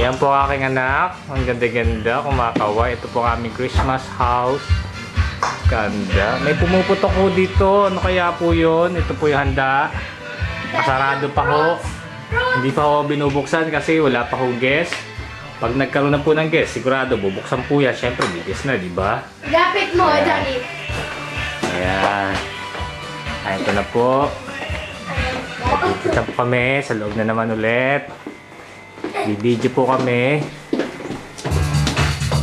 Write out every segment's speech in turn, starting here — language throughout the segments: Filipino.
Ayan po aking anak. Ang ganda-ganda. Kumakawa. Ito po aming Christmas house. Ganda. May pumuputok po dito. Ano kaya po yun? Ito po yung handa. Masarado pa ho. Hindi pa ho binubuksan kasi wala pa ho guest. Pag nagkaroon na po ng guest, sigurado bubuksan po yan. Siyempre, may guest na, di ba? Lapit mo, Daddy. Ayan. Ayan, ito na po. Pupunta po kami. Sa loob na naman ulit. Bibidyo po kami.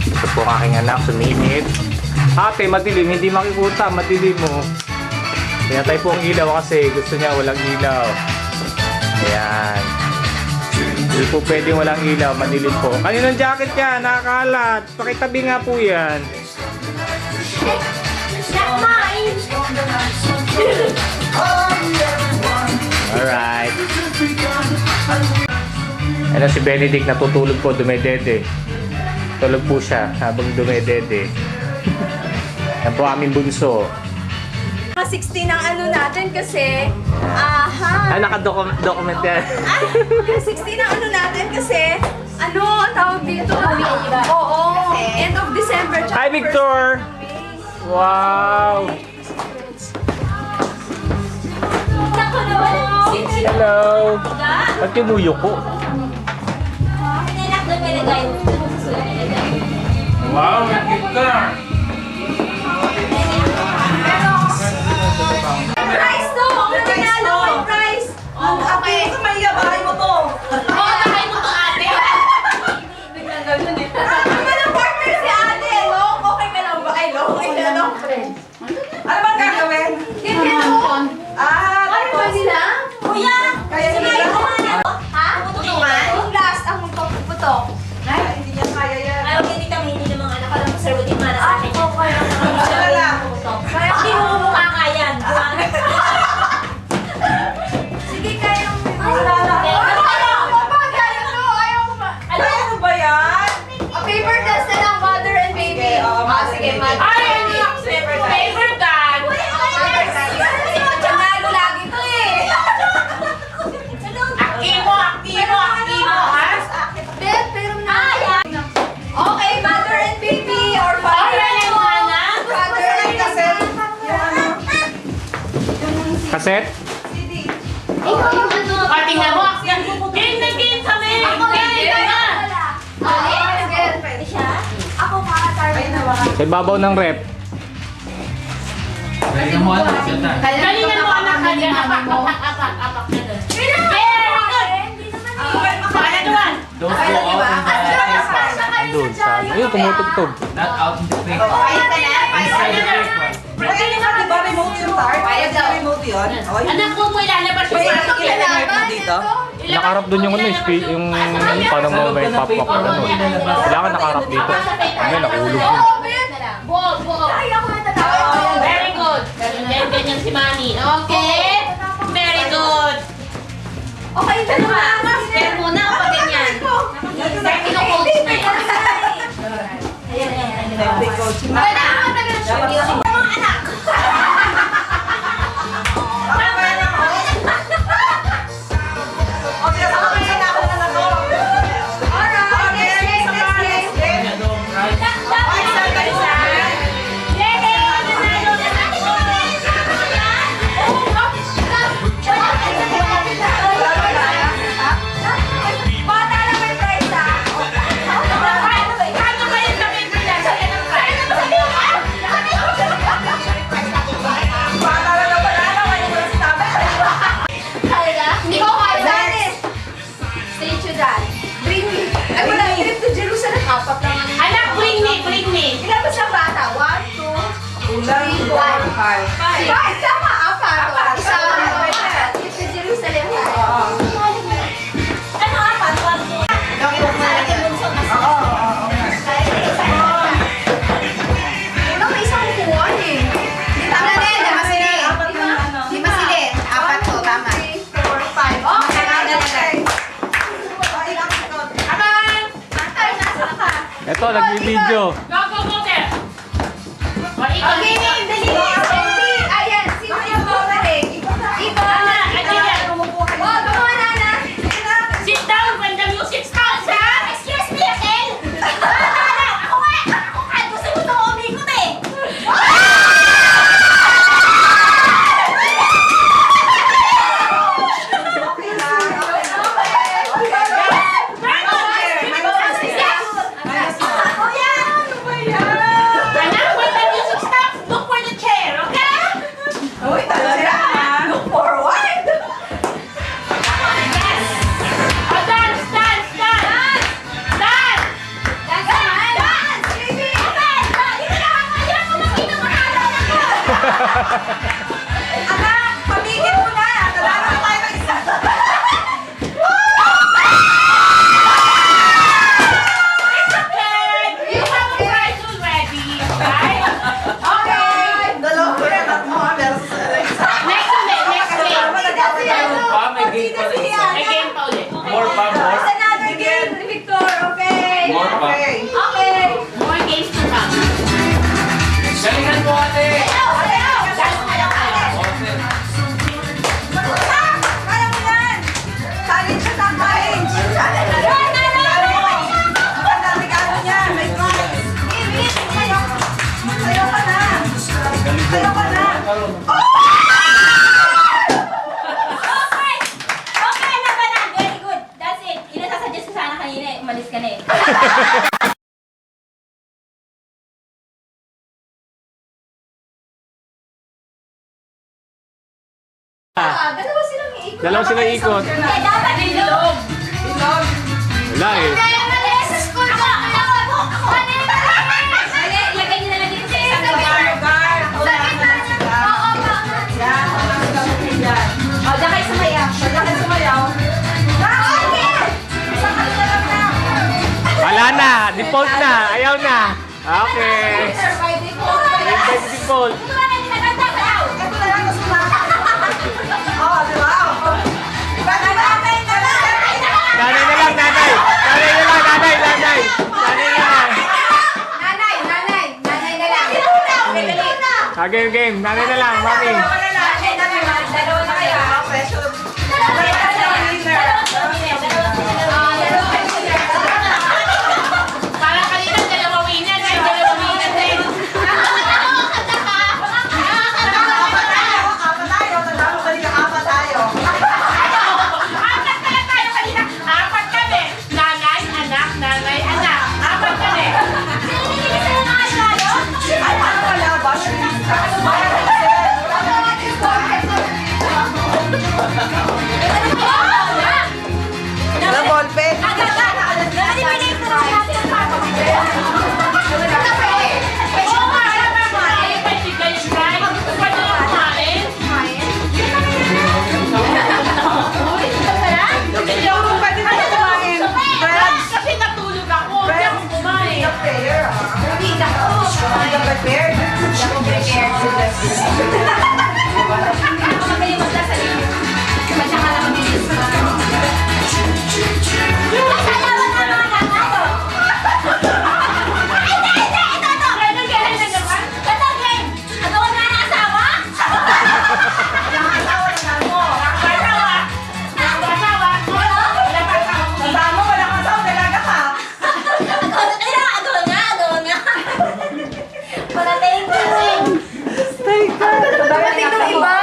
Ito po ang aking anak. Suminit. Ate, madilim. Hindi makikuta. Madilim mo. Kaya tayo po ang ilaw kasi gusto niya walang ilaw. Ayan. Hindi po pwedeng walang ilaw. Madilim po. Kaninong jacket yan? Nakakalat. Pakitabi nga po yan. That's mine. Alright. Ano si Benedict natutulog po, dumedede. Tulog po siya habang dumedede. Yan po aming bunso. 16 ang ano natin kasi, aha. Naka-document yan. Yung 16 ang ano natin kasi, ano ang tawag dito? Oo. End of December. Hi, Victor! Wow! Nako naman. Hello! Ba't kinuyo ko? Wow, Victor! Price to! Ang nanalo may price! Okay. Kamaya, bahay mo to. Oo, nakay mo to ate. Biglang ganun eh. Walang partner si ate. Long, okay ka lang ba? Ay, long. Ano bang gagawin? Ganyan mo. Ay, ba sila? Kuya! Kaya nila? Ha? Puputungan? Yung last ang magpapuputok. Ay, hindi niya kaya yan. Ayaw hindi kami hindi ng mga anak ko lang conservative para sa akin. Ano lang? Kaya hindi mo mukha kayan. Sige, kaya mo. Ano ba yan? A paper test na lang, mother and baby. Sige, mother. Favor God! Nanalo lagi to eh. Aktibo, ha? Bet, pero okay, mother and baby or father and mom. Father and Kasi, Kaset? ikaw yung ano. Tingnan mo, game na game kami! Game na! Pwede siya? Ako ay nawa. Sa ibabaw ng rep. Galingan mo anak ka dyan. Apak na doon. Very good! Paano naman? Don't go out in the face. Doon sa... Ayun, tumutugtog. Not out in the face. Payag ka na? Inside the face. Pwede nga, di ba remote yung tart? Payag daw. Remote yun? Oy. Anak mo mo ilalabas yung Pwede mga ilalagay mo dito? Nakaharap doon yung ano, yung parang mo may pop-up na gano'n. Kailangan nakaharap dito. Ano, nakulog yun. Buo. Ay, ako natatawa. Very good. Ganyan si Manny. Okay? Very good. Okay, ito naman. Pero muna ako pa ganyan. Dahil kino-coach na yan. Birthday coach. Pwede ako matagal siya. Mga anak. Okay, sa na ako na na to. Alright, next. Bata na may prize ha? Para na banana, may mula sa tabi. Hindi ko kaya dali. Stay tuned. Bring me. Ay, wala. Trip to Jerusalem. Apat lang ang... Anak, bring me. Ilan ba siyang bata? 1, 2, Ulang, 5. Five. Tama. Apat. Isa lang. Trip to Jerusalem. Ano apat? Una, may isang kukuhan eh. Tama na yan. Lima sila. Lima sila. Apat to. Tama. 3, 4, 5. Okay. Antay, nasa ka? Ito, nagbibideo. Go, there. Okay, name. Dali. Ayan. Sino yung voting? Ibo. Ayan. Oh, gumawa na na. Sit down when the music starts, ha? Excuse More pa. Okay. Okay. More games to come. Galingan mo ate! Kaya mo yan! Challenge siya sa challenge! Challenge! Ang dami ka ano niya, may prize! Sayo ka na! Sayo ka na! Okay! Okay na ba na? Very good. That's it. Yun ang sasuggest ko sana kanina eh. Umalis ka na eh. Dalawa silang iikot. Dalawa sila ikot. Hindi, dapat ilog. Ilog. Wala eh. Sa school ko. Ako. Sige, ilagay niyo na lang dito sa isang lugar. Lugar. Unahan na lang sila. Yan, unahan sila muna dyan. O, diyan kayo sumayaw. Pagka kayo sumayaw. Isang ano na lang na. Wala na. Default na. Ayaw na. Okay. By default. By default. Ito ba na kinaganda sa yaw? Ito na lang na sumayaw. Oo, di ba? Nanay na lang. Nanay na lang, nanay. Nanay na lang, nanay, nanay. Nanay na lang. Nanay na lang. Game, game. Nanay na lang, mami. Dalawa na kayo. Special. Parang kanina, dalawa winner. Ay, dalawa winner din. Apat tayo. Tandaan mo kanina, apat tayo. Apat pala tayo kanina. Apat kami. Nanay, anak, nanay, anak. Apat kami. Ay, ano wala ba? Wala ball pen. Oo nga, alam mo, eh, pwede kayo, right? Pwede lang kumain. Pwede na kumain. Friends. Kasi natulog ako. Hindi ako kumain. Prepare. The prepared. Kasama, wala kang asawa, dalaga ka. Darating ng iba.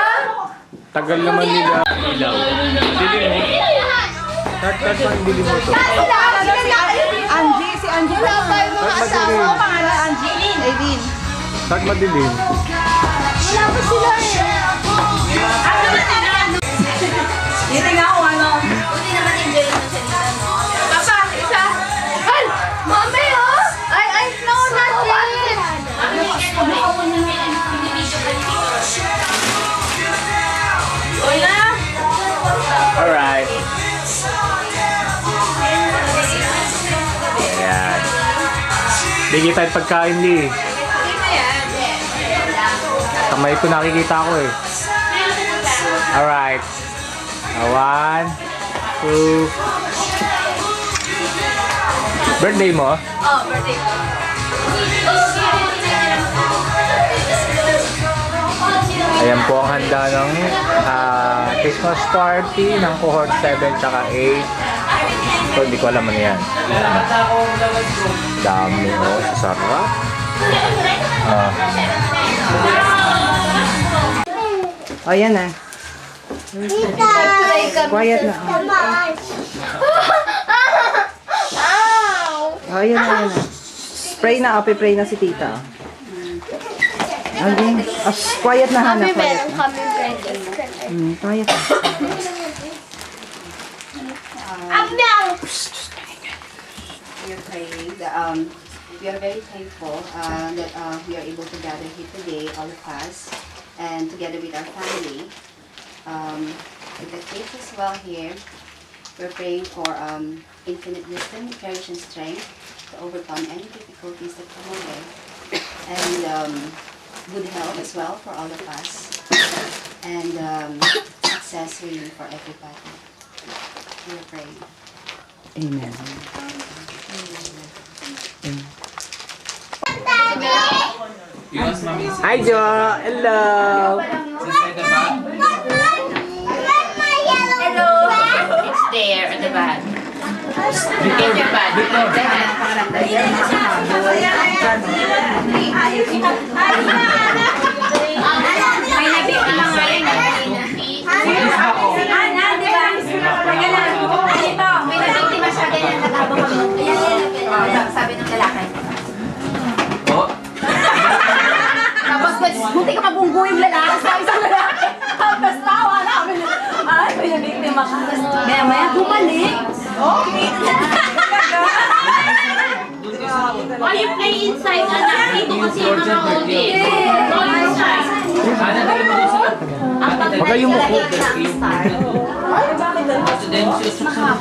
Tagal naman nila. Ilaw. Dilim mo. Start pang dilim mo to. Angie, si Angie. Wala pa yung mga asawa. Pangalan Angie. Aileen. Start madilim. Wala pa sila eh. Titingnan ko ano. Ay! Mami oh! I know nothing! Alright. Ayan. Bigay tayo pagkain, Lee. Kamay ko nakikita ko eh. Alright. 1, 2. Birthday mo? Oh, birthday ko. Ayan po ang handa ng Christmas party ng cohort 7 tsaka 8. So, hindi ko alam ano yan. Dami oh, sarap. O, yan na. Quiet na. O, yan na, yan na. Pray na, pray na si tita. Okay. Quiet na, Hana. Mami, Quiet meron na. kami breakfast. Quiet na. We are praying that we are very thankful that we are able to gather here today, all of us, and together with our family. With the kids as well here, we're praying for infinite wisdom, courage, and strength to overcome any difficulties that come our way, and good health as well for all of us, and success really for everybody. We are praying. Amen. You ask mommy is Hi, Jo! Hello! inside the bag. Hello. It's there at the back. In the bag. May nabili lang ngayon. May nabiktima siya ganyan habang sabi ng lalaki. Oh, Tapos, buti ka mabunggo yung lalaki sa isang lalaki. Tapos, tawa namin. Ay, may nabiktima ka. Maya-maya, bumalik. Why you play inside, anak? Dito kasi yung mga obi. Go inside. sana dali mo dito. Huwag kayong muko. Then susunod.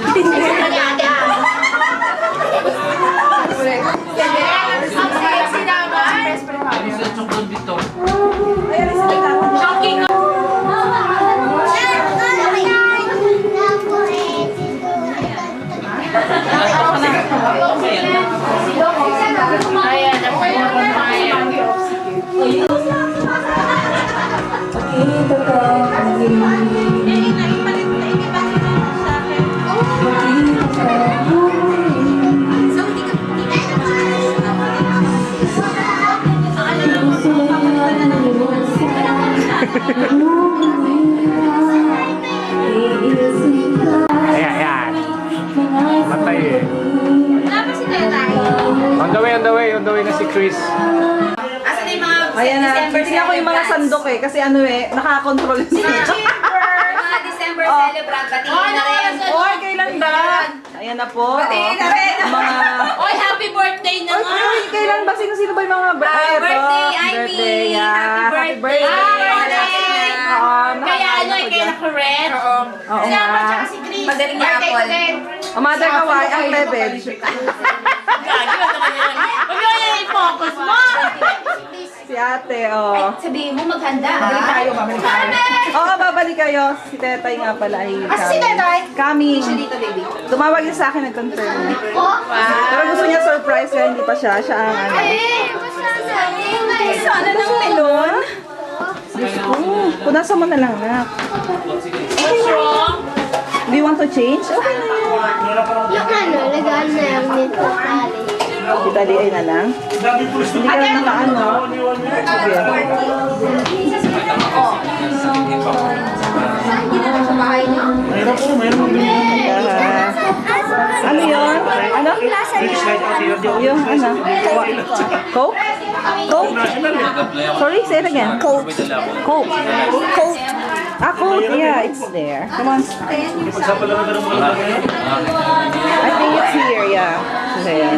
Ano sa chocolate dito? Shocking. Ayan, Ayan, ayan. Matay eh. Wala pa si Tetay. On the way na si Chris. Asan na yung mga Ayan na, December tingnan ko yung mga celebrants? sandok eh. Kasi ano eh, nakakontrol siya. Mga December celebrant, batiin na rin. Oy, kailan ba? Ayan na po. Batiin na rin. Ang mga... Oy, happy birthday na Oy, nga! oy, kailan ba? Sino-sino ba yung mga... Ay, ito. Birthday, Ivy. Birthday, yeah. Happy birthday. Happy birthday. Oo, Kaya ano nakakaya eh, ko kaya dyan. naka-red. Oo nga. Magaling niya Apple. Ang mother kawai, ang leverage. Gagi, wag naman yun. Huwag mo yan i-focus mo! Si ate, oh. Sabihin mo maghanda. babalik tayo. Oo, babalik kayo. Si Tetay nga pala ay Asa si Tetay? Coming. Siya dito, baby. Tumawag niya sa akin, nag-confirm. Oh, Pero gusto niya surprise kaya hindi pa siya. Siya ang ano. sana ng melon. Punasan mo na lang, nak. What's wrong? Do you want to change? Okay na yun. Yung ano, lagaan na yung nito tali. Itali ay na lang. Hindi ka lang nakaano. Sige. Hindi na lang sa bahay niyo. Ano yun? Ano? Yung ano? Coke? Coke? Sorry, say it again. Coke. Coke. Coke. Ah, Coke. Yeah, it's there. Come on. I think it's here, yeah. There.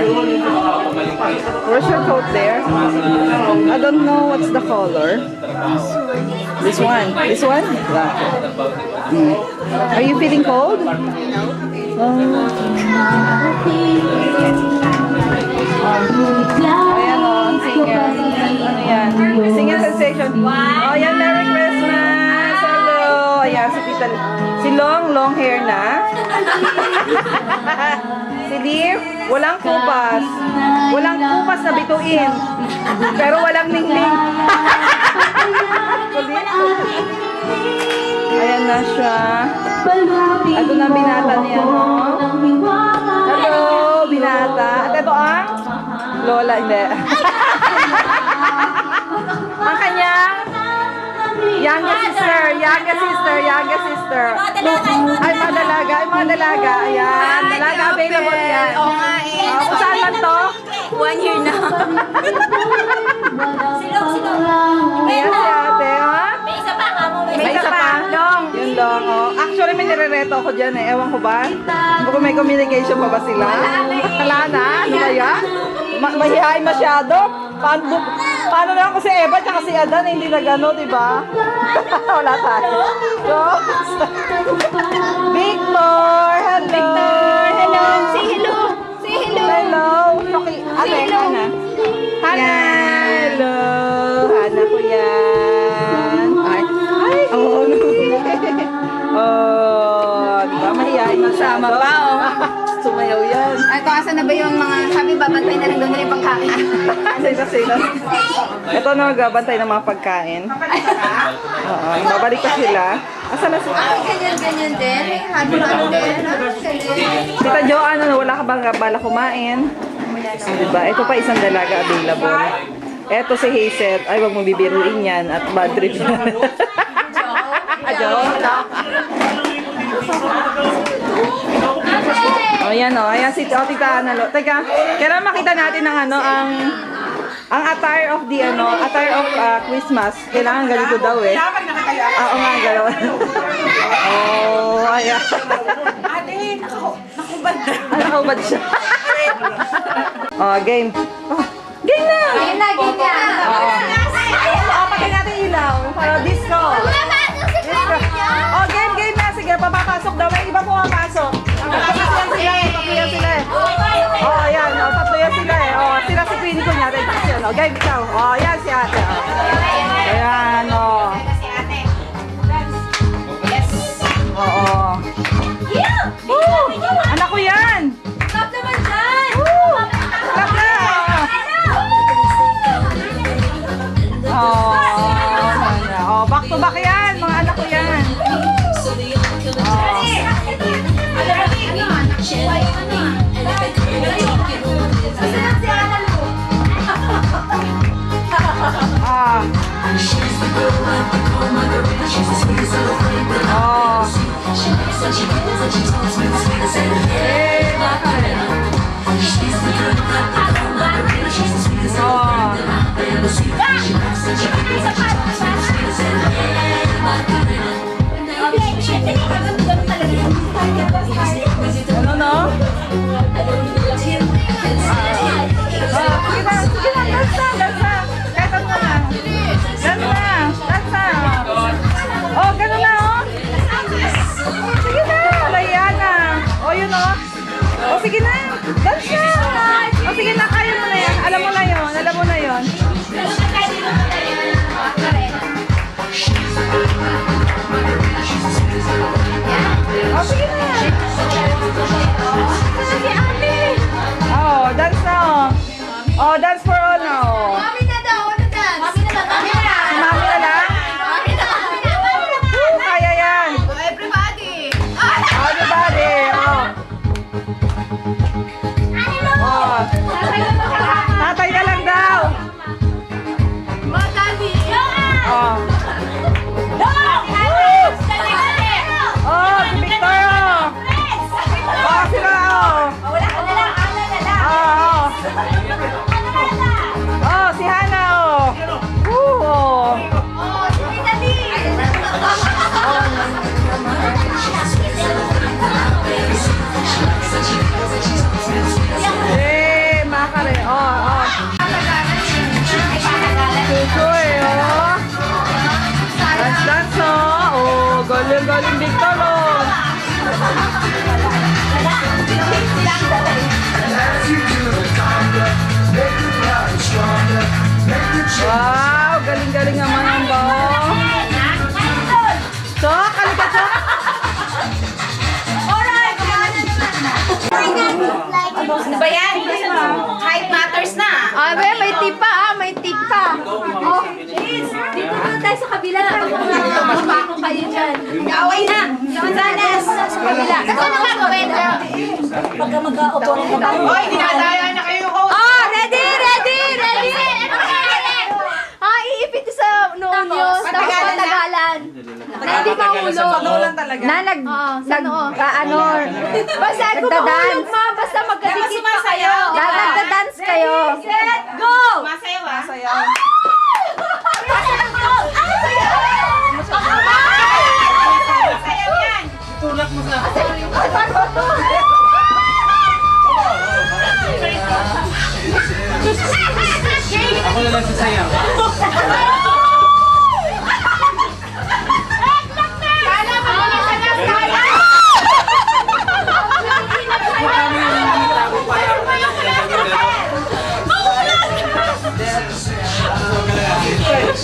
Where's your coat there? I don't know what's the color. This one. This one? Yeah. Mm. Are you feeling cold? Ayan o, ang singer. Ano yan? Singer sensation. Oh, yan, Merry Christmas! Hello! Ayan, si Tita. Si long hair na. Si Liv, walang kupas. Walang kupas na bituin. Pero walang ningning. Ayan na siya. Ito na binata niya, no? Hello, binata. At ito ang lola, hindi. Ang kanyang youngest sister. Ay, mga dalaga. Ayan, dalaga available yan. Oo nga eh. Kung saan man to? 1 year na. Silog. Ayan si ate, ha? May isa pa nga mo. May isa pa. Yung long, oh. Actually, may nirereto ako dyan eh. Ewan ko ba? Kung may communication pa ba sila? Wala na. Ano ba yan? Mahihain masyado. Paano na ako si Eva at si Adan hindi na gano'n, di ba? Wala tayo. So, Victor! Hello! Hello. Say hello. Say hello. Hello! Okay. Ate, Hana. Hana! Hello! Hana ko yan. Ay! Oh, no. Oh, di ba? Mahihain masyado. Sama pa, oh. Sumayaw yan. doon. Ito, asan na ba yung mga, sabi babantay na lang doon na yung pagkain. Sila. Ito na magbabantay ng mga pagkain. Oo, babalik pa sila. Asan na sila? Ganyan din. Halo-halo din. Tita Jo, wala ka bang bala kumain? Diba? Ito pa isang dalaga available. Ito si Hazel. Ay, wag mong bibiruin yan at bad trip yan. Jo? Oh, yan oh. Ayan si Tita Ana. Teka, kailangan makita natin ang ang attire of Christmas. Kailangan ganito daw eh. Oo nga, gano'n. Oh, ayan. Nakubad siya. Oh, game. Oh, game na! Game na. Oh, patay natin ilaw. Para disco. Oh, game na. Sige, papapasok daw. May iba pumapasok. Papasok sila eh. Oh, ayan. Oh, tatlo yan sila eh. Oh, sila si Queenie ko niya. Oh, game ikaw. Oh, yan si ate. Oh. Ayan, oh. Oo. Woo! Anak ko yan! Stop naman dyan! Woo! Clap na! Oh, back to back yan! Mga anak ko yan! Ah. Ano no? Dance na. Kahit ano na. Dance na. Oh, gano'n na oh. Sige na, layan na. Oh, yun oh. Oh, sige na. Dance na. Oh, sige na, kaya mo na yan. Alam mo na yun. Oh, sige na. Oh, dance na oh. Oh, dance for all now. Mami na daw, ano dance? Mami na. Si Mami na lang? Kaya yan. Everybody! Everybody. Oh. Oh. Tatay na lang daw. Mga daddy! Oh. Oh, si Victor. Oh, sila oh. Wala ka na lang, Ana na lang. Oh. Oh, si Hana oh. Oh. Oh, sige daddy! Eh, makare. Oh. Susoy oh. Dance oh. Oh, galing Victor oh. Wow, galing naman ang bao. Sok, halika Sok. Alright, kumana naman. Ano ba yan? Height matters na. May tip pa. Oh, please. Dito na tayo sa kabila. Mapako kayo dyan. Away na. Gonzales. Sa kabila. Ito na nga gawin. Pagka mag-auto ng kapatid. Oy, dinadaya na kayo. Oh, ready. Iipit sa noon yun. Tapos patagalan. Na hindi mahulog. Na basta nagda-dance. Basta magkadikit pa kayo. Nagda-dance kayo. Set, go! Masayaw ah. Sayaw. Sayaw yan. Tulak mo sa... Ako na lang sasayaw. Kala mo na sanas tayo.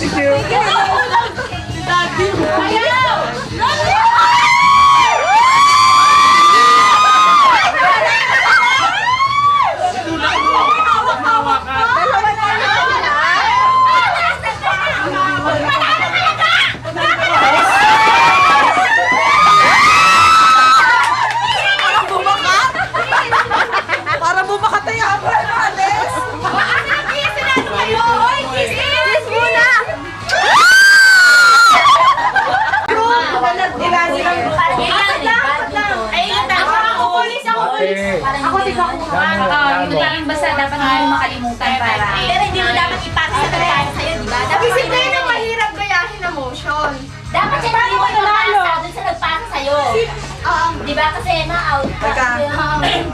Thank you. Ayaw! Yung parang basta dapat hindi mo makalimutan para. Pero hindi mo dapat ipasa sa kanya sa'yo, di ba? Dapat Isipin na mahirap gayahin na motion. dapat siya hindi mo ipasa dun sa nagpasa sa'yo. Di ba? Kasi na-out. Teka.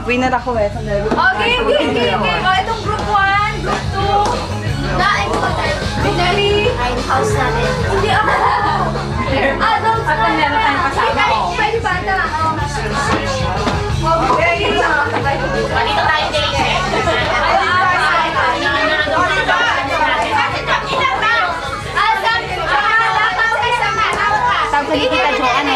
Winner ako eh. Sandali. Okay. O, itong group 1, group 2. Dali. House natin. Hindi ako. Adults na. meron tayong kasama. Pwede ba na? Dito tayo din. Sabi ko kita Joanne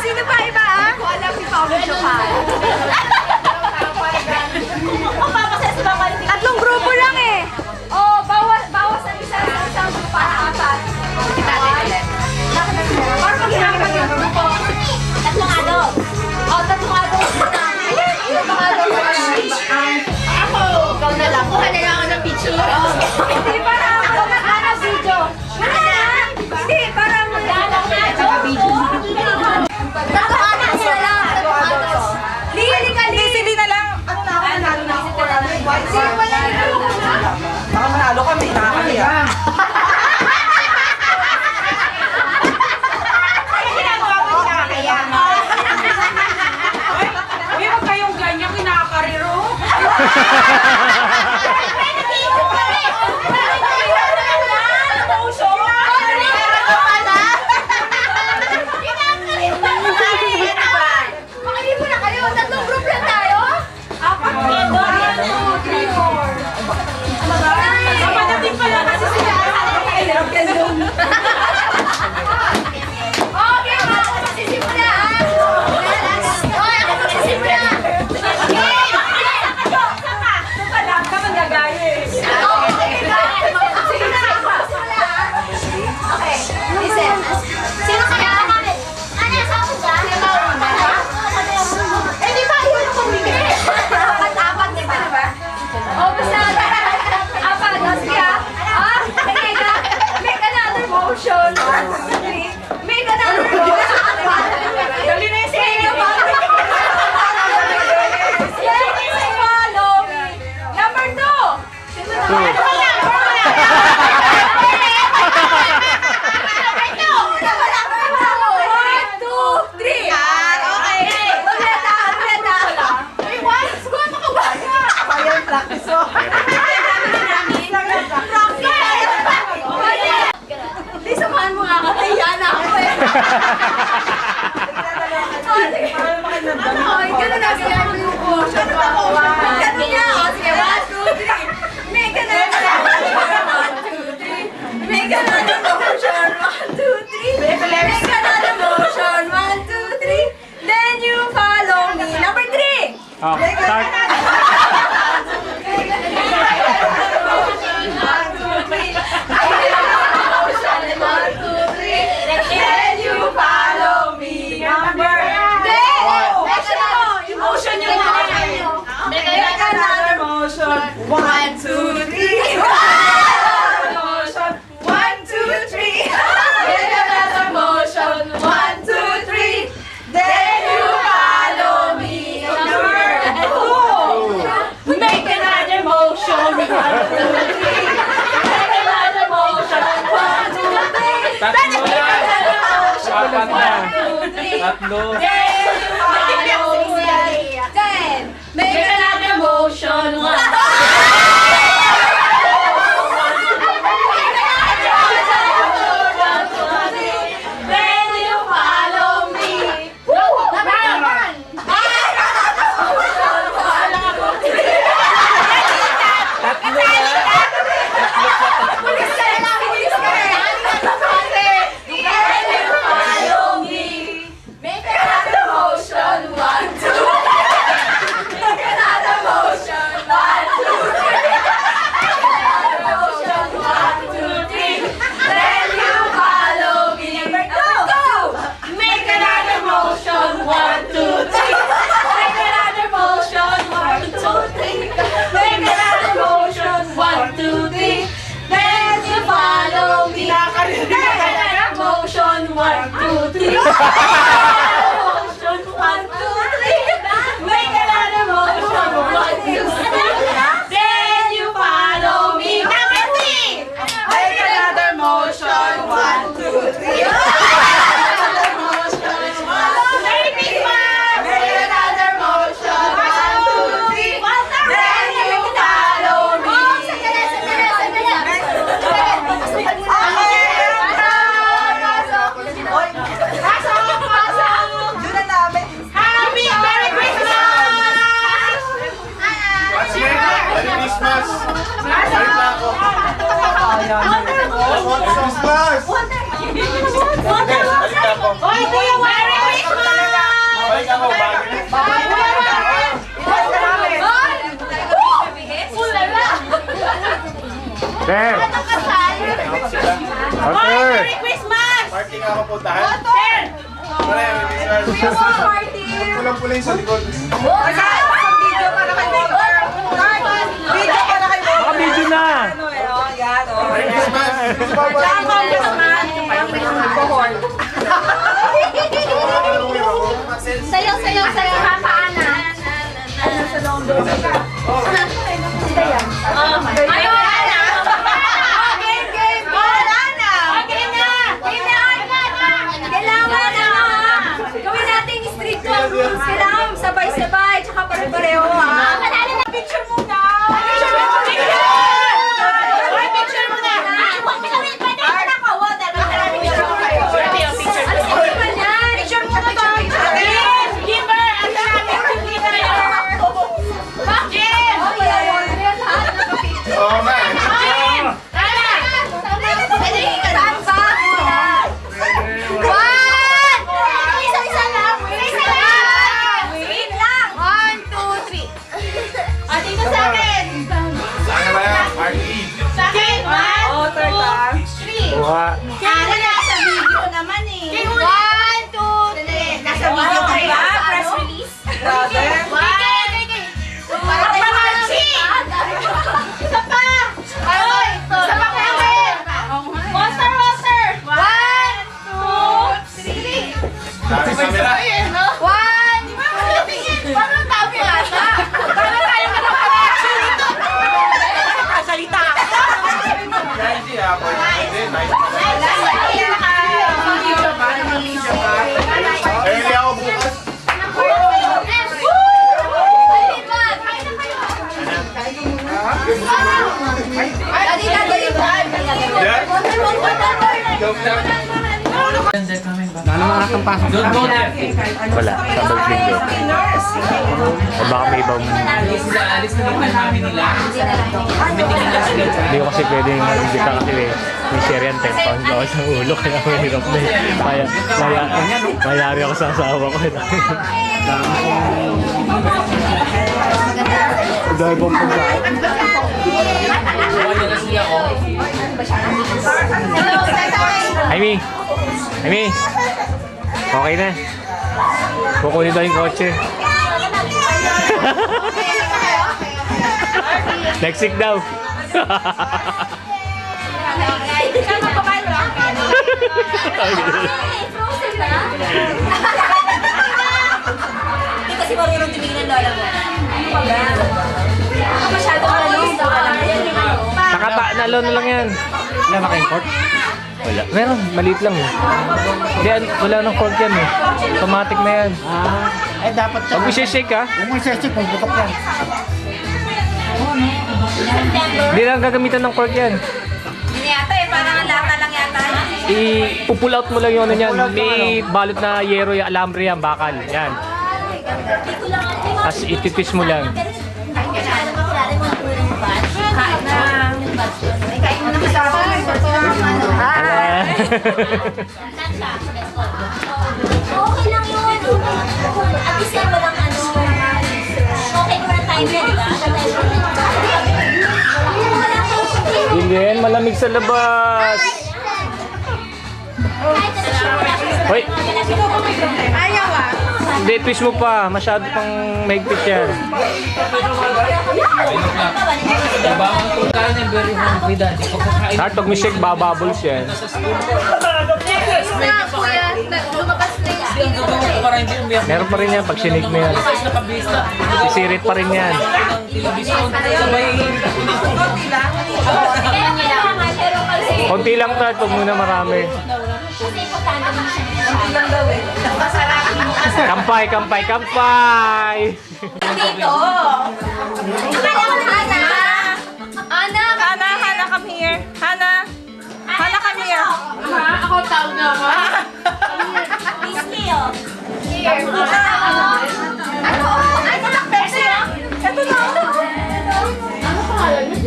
sino pa iba ah? Wala si Paolo Chopal. Tatlong grupo lang eh. Oh, bawas ang isang grupo para apat. Para maghirapan yung grupo. Tatlong adult. Oh, tatlong adult na. Tatlong adult na. Ako. Ikaw na lang. Kuha na lang ako ng picture. Hindi, para mag-anak video. Hindi, para mag-anak video. Tatlong adult sila lang. Tatlong adult. Hindi, sili na lang. Ano na ako? Nanalo na ako. Sino pa lang yung Baka manalo kami. Nakakahiya. Uy, wag kayong ganyan, kinakariro. Makalipo na kayo. Tatlong group lang tayo. Apat. 1, 2, 3, 4. Kapanating pala kasi sila. Okay, ako magsisimula ah. Okay, ako magsisimula. Okay, listen. Sino kaya? Ano, saan ka? Eh, di ba yun ang pumigil? Apat, di ba? Oh, basta. Apat, sige ah. Make another motion. Make another motion. Dali na yung Sige, follow me. Number 2. Practice mo. Di samahan mo nga ako. Nahiya na ako eh. Okay, ganun na. Sige, yung motion. Ganun niya. O, sige, 1, 2, 3. Make another motion. 1, 2, 3. Make another motion. 1, 2, 3. Make another motion. 1, 2, 3. Then you follow me. Number 3. Oh, start. Then you follow me. Number 3. Emotion yung Make another Motion. 1, 2, 3. motion. 1, 2, 3. Make another motion. 1, 2, 3. Then you follow me. Number 2. Make another motion. 1, 2, 3. Make another motion. 1, 2, 3. Tatlo na. Apat na. 1, 2, 3. Tatlo. Then you follow me. Then make another motion. 1. Then you follow me. Tatlo na. Pulis ka na! Pulis ka na! Then you follow me. Make another motion. Make another motion. 1, 2, 3. Then you follow me. Number 3. Make another motion. 1, 2, 3. Merry Christmas. Make another motion. 1, 2, 3. Then you follow me. Doon na namin. Happy Merry Christmas. Merry Christmas! Balik na ako. Christmas! Oy, Kuya, Merry Christmas. Balik ako, Ulala. Sir! Arthur! Merry Christmas. Party nga ako puntahan. Sir. Merry Christmas! Pulang-pula yung sa likod. Video para kay Walter. Video para kay Walter. Naka-video na! Ano eh, oh, yan, oh. Merry Christmas! Sayaw, sayaw, sayaw. Papaana. Ayaw na. Game, game. Wala na. Okay na. Game na, kailangan na. Gawin natin street club rules. Kailangan sabay-sabay, tsaka pare-pareho ha. Picture muna. Picture muna. Oy, picture muna. Huwag ka kami, pwede ka na ka. Water, marami picture mo kayo. Picture Alis ka naman yan. Picture muna tayo. Yes, Gimber. Ang dami ng kita yun. Jim. Oh, yan. Yan, lahat nakapicture. Oo nga. Jim. Tara. Pwede saan ba? One! Isa-isa lang. Isa lang. Wait lang. 1, 2, 3. O, dito sa akin. Saan na ba yan? Party! Sa akin. 1, Oh, third time. 2, 3. Buha. Kaya nasa video naman eh. 1, 2, 3. Nasa video kayo. Press release. Brother. Para kay Marchi. Isa pa. Ay, isa pa kay Awen. Water, water. 1, 2, 3. Dami camera. One, parang dami ata. Para tayo mag-connection dito. Kasalita ako. Hindi ah. Pwede. Nice. Early ako bukas. Don't go there. Wala, sabag linggo. O baka may ibang... Alis na naman namin nila. Tumitingin lang sila dyan. Hindi ko kasi pwedeng mag-imbita kasi may share yan, 10 pounds ako sa ulo, kaya mahirap na eh. Mayari ako sa asawa ko. Dahil bang pagkain. Wala na sila, oh. Amy! Amy! Okay na. Kukunin daw yung kotse. Next week daw. Hindi kasi marunong tumingin ng lola mo. Masyado Nalo na lang yan. Wala ba kayong court? Wala. Meron, maliit lang eh. Hindi, wala nang court yan eh. Automatic na yan. Eh, dapat Huwag mo shake ha. Kung mo i-shake, kung butok yan. Hindi lang gagamitan ng court yan. Hindi yata eh, parang ang lata lang yata. I-pull out mo lang yung ano yan. May balot na yero yung alambre yan, bakal. Yan. Tapos ititwist mo lang. Okay lang yun. At least yan walang ano. Okay ko na time yan, diba? Hindi yan, malamig sa labas. Hoy! Ayaw ah. Hindi, twist mo pa. Masyado pang maigpit yan. Diba ang tulad niya very hungry daddy. Pagkakain Hard, pag may shake, bababbles yan. Na, kuya, lumabas na ang gagawin ko para hindi umiyak. Meron pa rin yan pag sinig mo yan. Kasi nakabase na. Sisirit pa rin yan. Ng television. Sabay, Konti lang to, huwag muna marami. Kampay, kampay, kampay! Dito! Hana, come here. Hana, come here. Ako tawag na ako. Miss Leo. Here. Ano? Pepsi? Ito na.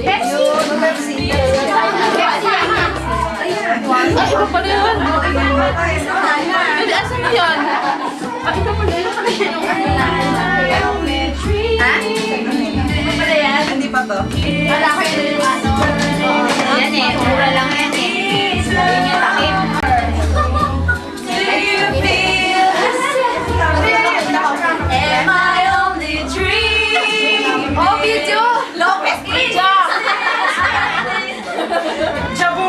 Pepsi? Pepsi. Ay, iba pala yun. Hindi, asan mo yun? Ay, iba pala yun. Ha? Iba pala yan? Hindi pa to. Wala ko yung yan eh, mura lang yan eh. Yun yung takip. Am I only dream? Oh, video! Lopez Video! Jabu!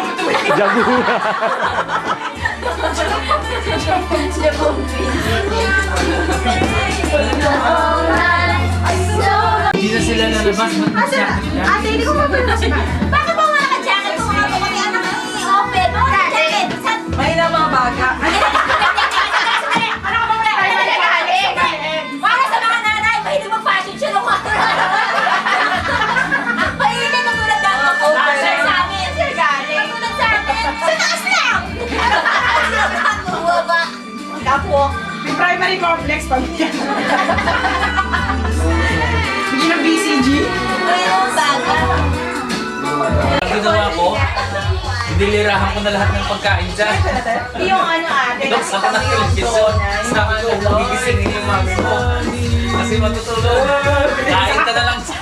hindi na sila lalabas. Ate, hindi ko mabulong siya. Bakit mo nga ka-jacket kung nga po kami anak ni Open? Jacket! May na mga baga. Para sa mga nanay, mahilig mag-fashion show ng mga mahilig na tulad ng sir sa amin, sir galing. Tulad sa amin, sa taas lang! Bumaba. Kapo. May primary complex pa niya. Hindi na BCG. Mayroong baga. Ang ginawa ko, dinilirahan ko na lahat ng pagkain dyan. Yung ano ate. Doon sa mga television, sabi ko, magigisingin yung mami mo. Kasi matutulog. Kain ka na lang sa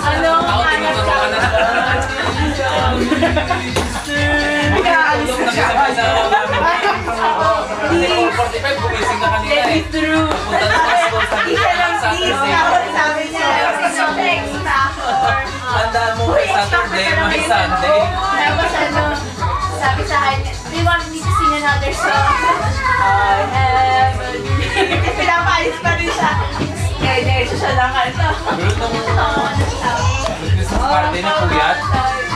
Ano? Ako, tinuturuan na lang. Pinaalis na siya. Kasi kung 45, gumising ka kanina eh. Punta na sa school, sabi ko, Sabi niya. tandaan mo, may Saturday, may Sunday. Tapos ano, sabi sa akin, do you want me to sing another song? I have a dream. Pinapaalis pa rin siya. Kaya diretso siya lang ano. Christmas party na puyat.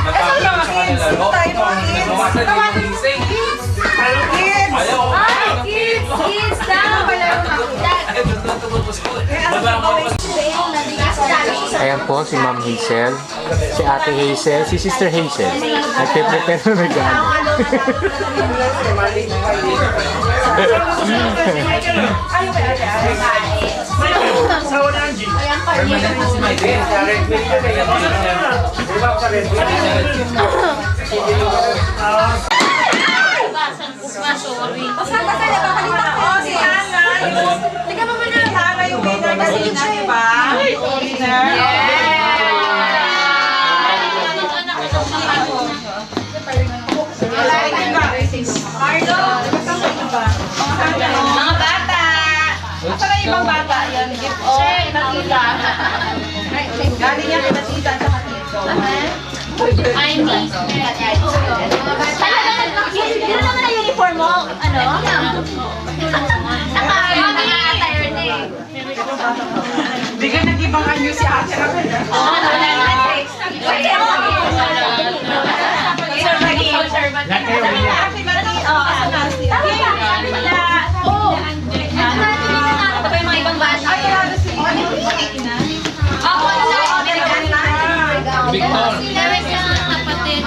Nagpapalala siya kanila. Nagmamasa din yung gising. Ayaw. Kids down! Ayaw, tutulog po school. Ayan po si Ma'am Hazel, si Ate Hazel, si Sister Hazel. Nagpe-prepare ng regalo. Permanent na si Maide. Sorry. Saan ka tayo? Papalitan ko si Ana. Tingnan mo muna. Tama yung winner kasi na, di ba? Winner. Carlo, Mga bata! asa na ibang bata? Yan, gift o tita. Galing niya kay tita at saka tito. I miss. Yun naman ang uniform mo. Ano? Naka-attire na eh. Hindi ka nag-ibang anyo si ate. Oo, pwede ako. Ate Mati, asa na si Tama ba? Oo. Ito pa yung mga ibang bata. Ako na. Victor. Meron siyang kapatid.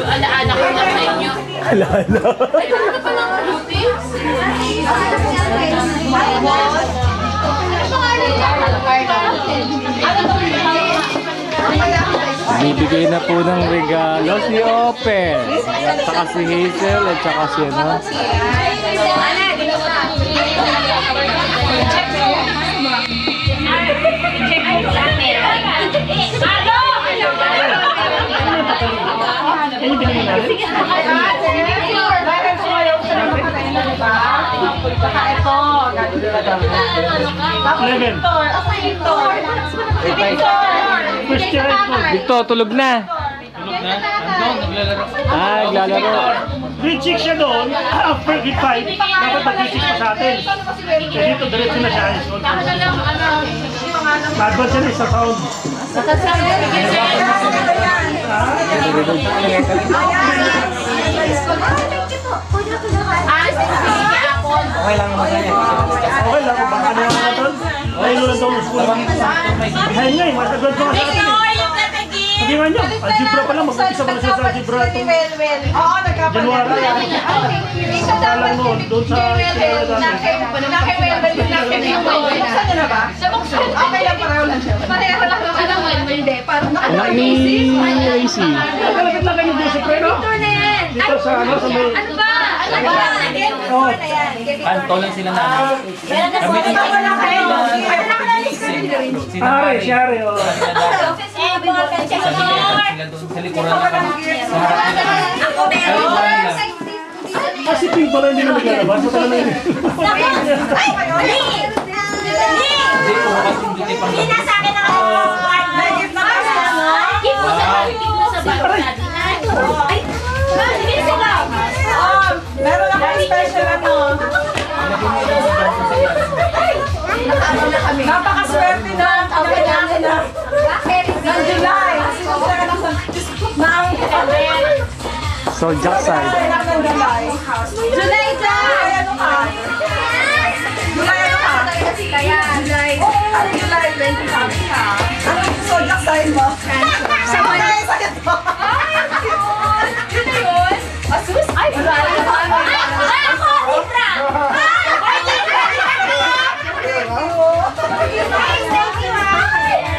Alaala ko na sa inyo. Alala. Ano pa lang beauty? Bibigay na po ng regalo si Open. At saka si Hazel at saka si ano. Victor, tulog na. na. Andun, naglalaro. Naglalaro. Grade 6 siya doon, after grade 5, dapat mag-grade 6 pa sa atin. Kaya dito, diretso na siya. Advance yan sa sound. Okay lang naman sa'yo. Okay lang, kung baka ano naman doon. Ayun lang doon, school. Behind nga eh, mas advance pa nga sa atin. Hindi nga niya, algebra pa lang, mag-umpisa pa na siya sa algebra itong Oo, nagkapalala. January. Saka lang noon, doon sa kinala natin. Buksan niyo na ba? Okay lang, pareho lang siya. AC. Kalapit lang kayo doon sa preno. Dito sa ano, sa may... Oh, Anto lang sila namin. Kami din Are, si Are, oh. sila doon sa likuran na kami. Sa harap nila. Kasi pink pala hindi na naglalabas. Sa talaga yun. Hindi po kasi hindi pang gabi. Meron akong special ano. Napakaswerte na. Ng July. Soldier side. July. July dyan! Ano ka? July ano ka? July. Ano July 20 sabi ka? Anong zodiac sign mo? Cancer. Ano yung sakit mo? Yun na yun? Asus? Ay, wala naman. Ay, ako! Libra! Ay, Libra!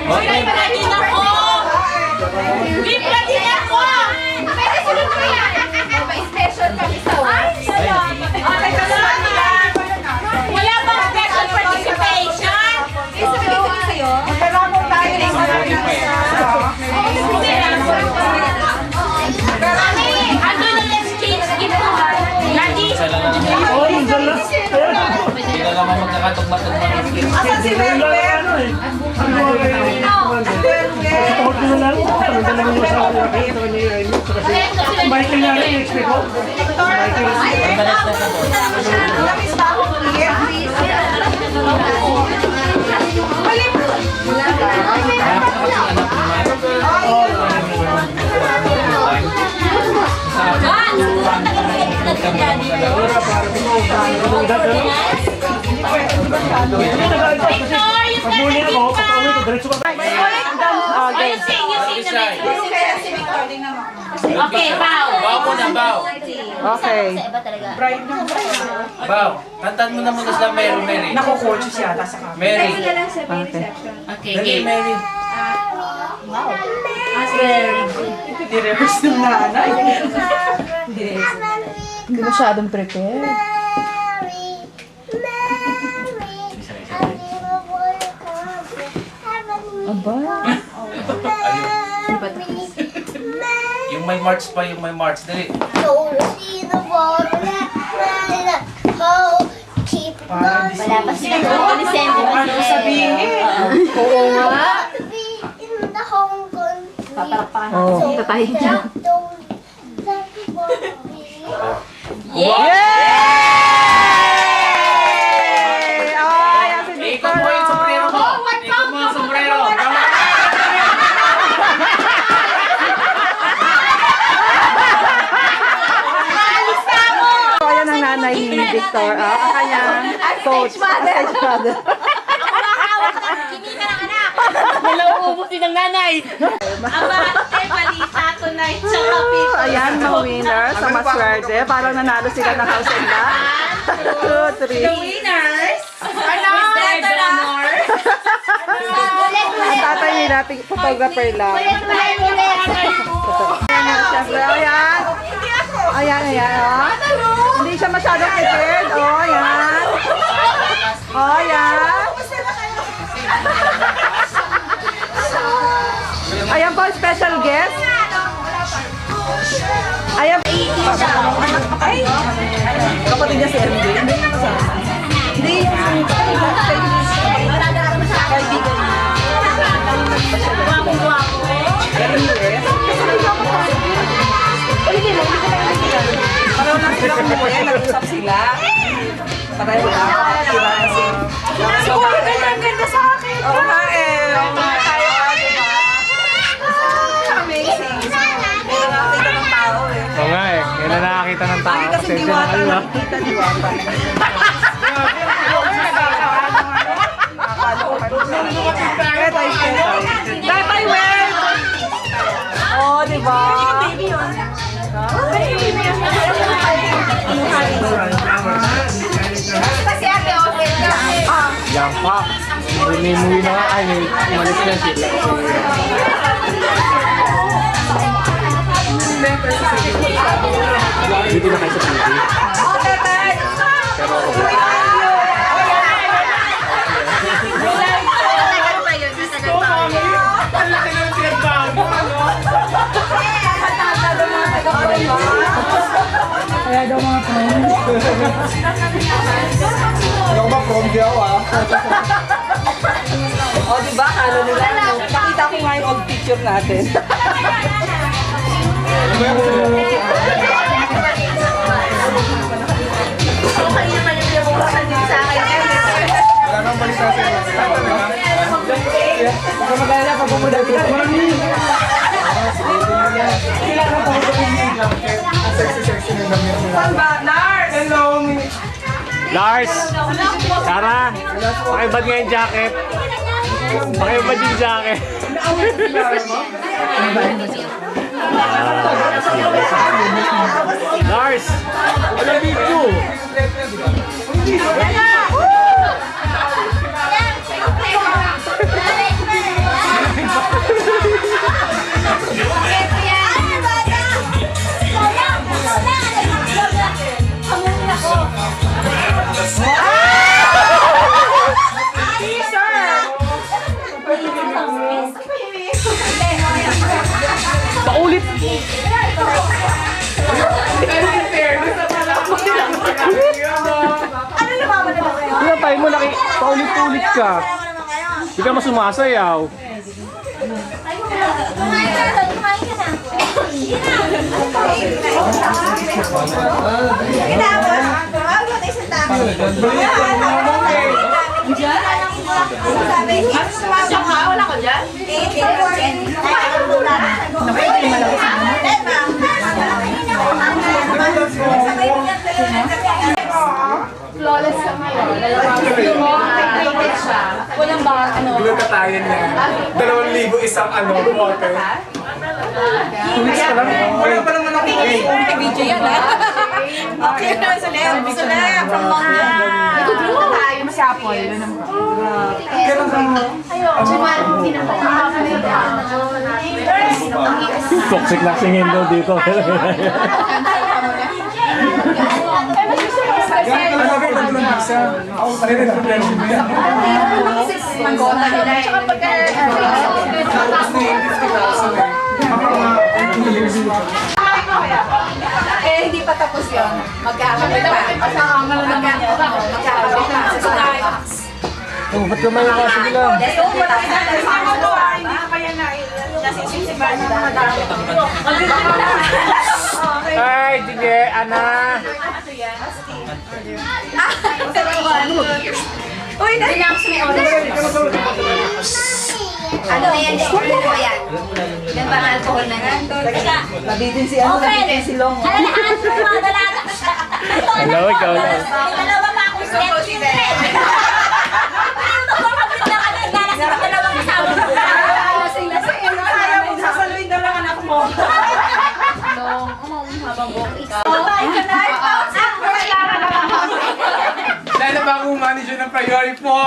Okay. Din ako! Libra din ako! Pwede sunod ko yan. Special kami sa Ay, salamat! Okay, kasalanan. Wala bang special participation? Sabihin ko sa'yo. Magkaramong tayo ng Ano na exchange gift ko? Lagi! Isa lang naman. Oh, yun dyan lang. Hindi na naman magkakatugma-tugma ng skin. Asan si Yun lang Welwer? ano eh. Ano support ko na lang. Ano na lang yung sa akin. Ito ni Raymond. Si Michael nga rin, i-expect ko. Michael. Pagbalas na sa doon. Namiss ba ako ulit? Kaya ako kasi anak ko naman. Sa akin, Pag muli ako, pag-uwi ko, diretso ka. Oh, you sing na Okay, bow. Bow muna, bow. Okay. Bow. Kantan mo na muna sa Mary, Mary. Nakukulcho siya, nasa ka. Mary. Okay, Dali, game. Mary. Di-rehearse ng nanay. Hindi masyadong prepared. Aba. Yung may march pa, yung may march. Dali. Wala pa sila kung Ano sabihin? Oo nga. Oh. Yay! Ay, ang si Ikaw Victor. mo yung sombrero mo. Ikaw mo yung sombrero. So, ayan ang nanay ni Victor. Ang kanyang coach. Stage mother. Wala uubusin ng nanay. Abante, balita tonight sa kapit. Ayan, mga winner sa Maswerte. Parang nanalo sila ng house and lot. 2, 3. Winners are now Mr. Honor. Ang tatay nila, photographer lang. Siyempre, ayan. Ayan, ayan, oh. Hindi siya masyadong prepared. Oh, ayan. Oh, ayan. Ayan po, special guest. Ayan. Ay! Kapatid niya si MJ. Hindi. Kaibigan niya. nag-usap sila. Pareho lang. Sila kasi. So, ganda sa akin. Oo nga eh. Tayo ka, diba? Amazing. May nakakita ng tao eh. Oo nga eh. Yan na nakakita ng tao. Lagi kasi diwata nakikita, diwata. Tatay Well! Oh, diba? Kasi ate, okay ka. Yan pa. May umuwi na nga. Ay, may umalis na sila. Dito na kayo sa TV. Oh, tatay! Pero Tatagal pa yun, tatagal pa. Ang laki ng pinagbago, ano? Kaya daw mga friends. Ako ba, from Diaw ah. O, diba? Kala nila, no? Pakita ko nga yung old picture natin. Kanina pa yung pinabuksan din sa akin. Wala nang balik sa akin. Baka mag-alala ka pumunta dito. Ang sexy-sexy ng damit nila. Saan ba? Lars! Hello, Lars! Sarah! Pakibad nga yung jacket. Pakibad yung jacket. Lars! Wala dito! Paulit! Kaya tayo mo laki, paulit-ulit ka. Hindi ka masumasayaw. Wala ko dyan? Flawless ka ngayon. Hydrated siya. Walang ba, ano? Glutatayan niya. 2,000 isang water. 2 weeks pa lang. Wala pa naman ako. Video yan, ha? Okay, Celeb. Celeb from London. Nagugluto tayo. Masapol. Kailan ka mo? Toxic na singin daw dito. Yan ka lang ako nag-visa. Ako pa rin nag-problema mo yan. Magkota nila eh. Tsaka pagka... Tapos na yung 50,000 eh. Baka mga 2 years dito. Eh, hindi pa tapos yun. Magkakabit pa. Magkakabit pa. Sa Starbucks. Oh, ba't ka may kasi bilang? Ay, sige, Ana. Uy, hindi na ako sa may order. Ano na yan? Ano ba yan? Yan ba ang alcohol na yan? Nabitin si ano, nabitin si Long. Hello, ikaw lang. Dalawa pa akong step children. Lasing-lasing. Sasaluin daw lang anak mo. Dahil na ba akong manager ng Priority po?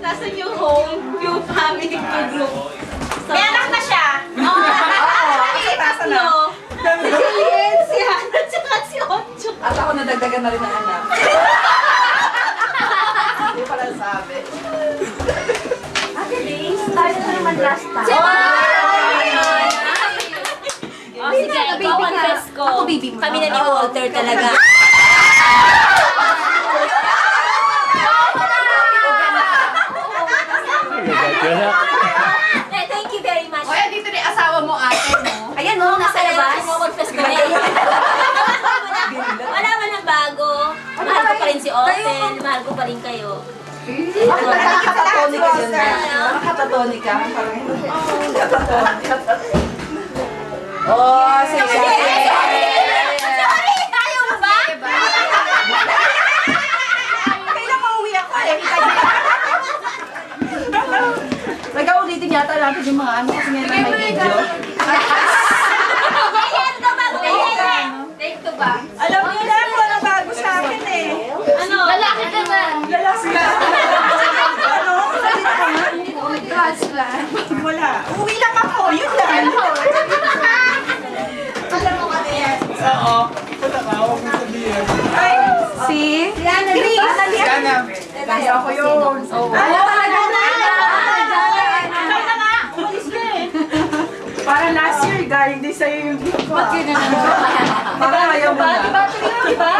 Nasa new home, new family, new group. May anak na siya. Tatlo. Si Lynn, si Hannah, tsaka si Oncho. At ako nadagdagan na rin ng anak. Hindi pala sabi. Ate Days, tayo na naman last time. Oh, sige, ikaw confess ko. Kami na ni Walter talaga. Thank you very much. Oy, dito ni asawa mo ate, no? Ayan, no, nasa labas. ko pa rin si Open. Mahal ko pa rin kayo. Nakakatatonik ka dyan. Nakakatatonik ka. Oh, sige. Tayo mo ba? Kailan mauwi ako? Nag-aulitin yata natin yung mga ano kasi ngayon may video. Ayan ka ba? Take two ba? Alam niyo na kung ano bago sa akin eh. Ano? Lalaki ka na. Lalaki na. Ano? Salita ka nga. Wala. Uwi lang ako. Yun lang. Alam mo kasi yan. Oo. Patakawag mo sabihin. Ay, si? Sana. Kasi ako yun. Alam talaga na. Para last year, galing din sa'yo yung gift ko. Ba't yun na? Parang ayaw mo na. Diba?